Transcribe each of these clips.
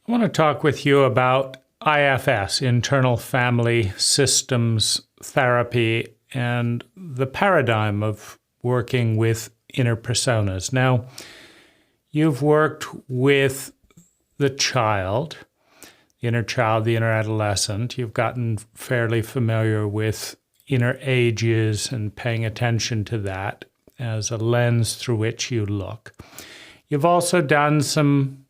I want to talk with you about IFS, Internal Family Systems Therapy, and the paradigm of working with inner personas. Now, you've worked with the child, the inner adolescent. You've gotten fairly familiar with inner ages and paying attention to that as a lens through which you look. You've also done some,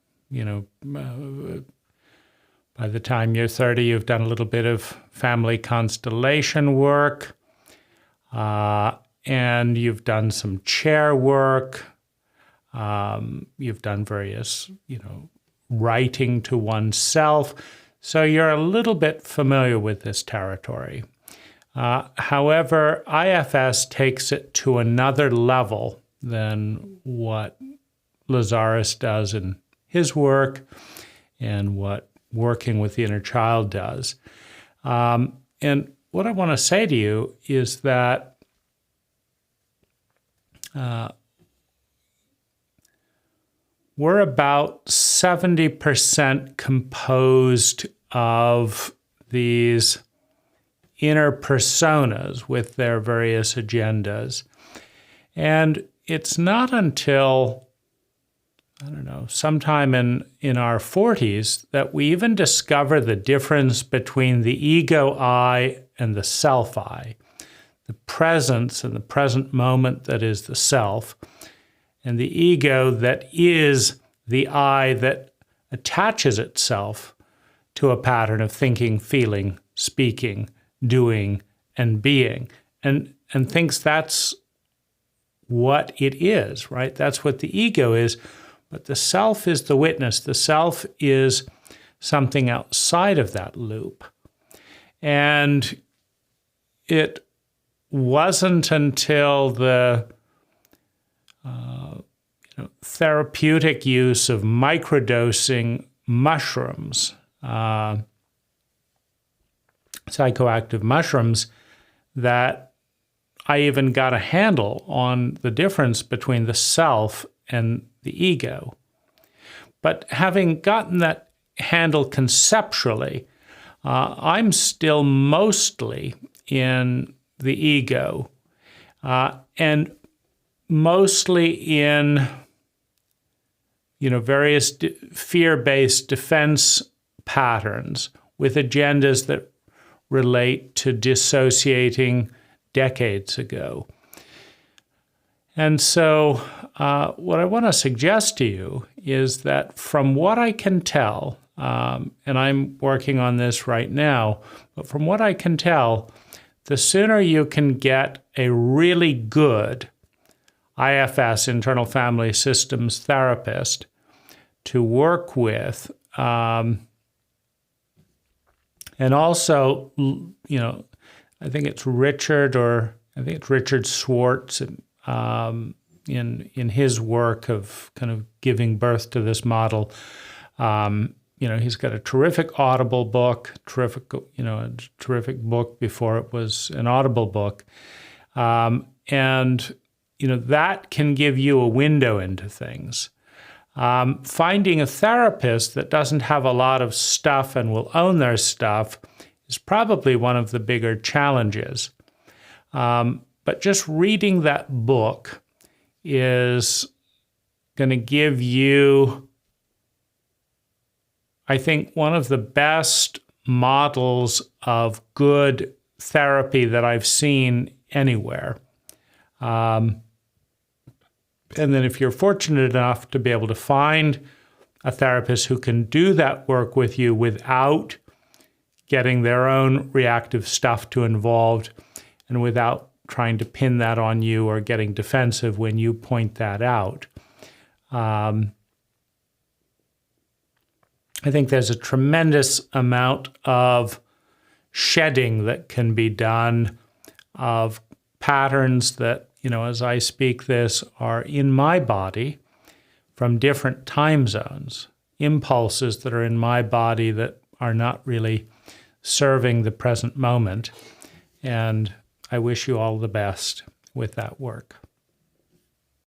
by the time you're 30, you've done a little bit of family constellation work, and you've done some chair work. You've done various, writing to oneself. So you're a little bit familiar with this territory. However, IFS takes it to another level than what Lazarus does in his work and what working with the inner child does. And what I want to say to you is that we're about 70% composed of these inner personas with their various agendas. And it's not until, sometime in our 40s that we even discover the difference between the ego I and the self I, the presence and the present moment that is the self, and the ego that is the I that attaches itself to a pattern of thinking, feeling, speaking, doing, and being, and thinks that's what it is, right? That's what the ego is. But the self is the witness. The self is something outside of that loop. And it wasn't until the therapeutic use of microdosing mushrooms, psychoactive mushrooms, that I even got a handle on the difference between the self and the ego. But having gotten that handle conceptually, I'm still mostly in the ego, and mostly in various fear-based defense patterns with agendas that relate to dissociating decades ago. And so what I want to suggest to you is that from what I can tell, and I'm working on this right now, but from what I can tell, the sooner you can get a really good IFS, Internal Family Systems therapist, to work with, and also, I think it's Richard Schwartz, in his work of kind of giving birth to this model. He's got a terrific Audible book, a terrific book before it was an Audible book. And that can give you a window into things. Finding a therapist that doesn't have a lot of stuff and will own their stuff is probably one of the bigger challenges. But just reading that book is going to give you, I think, one of the best models of good therapy that I've seen anywhere. And then if you're fortunate enough to be able to find a therapist who can do that work with you without getting their own reactive stuff too involved and without trying to pin that on you or getting defensive when you point that out, I think there's a tremendous amount of shedding that can be done of patterns that, as I speak this, are in my body from different time zones, impulses that are in my body that are not really serving the present moment. And I wish you all the best with that work.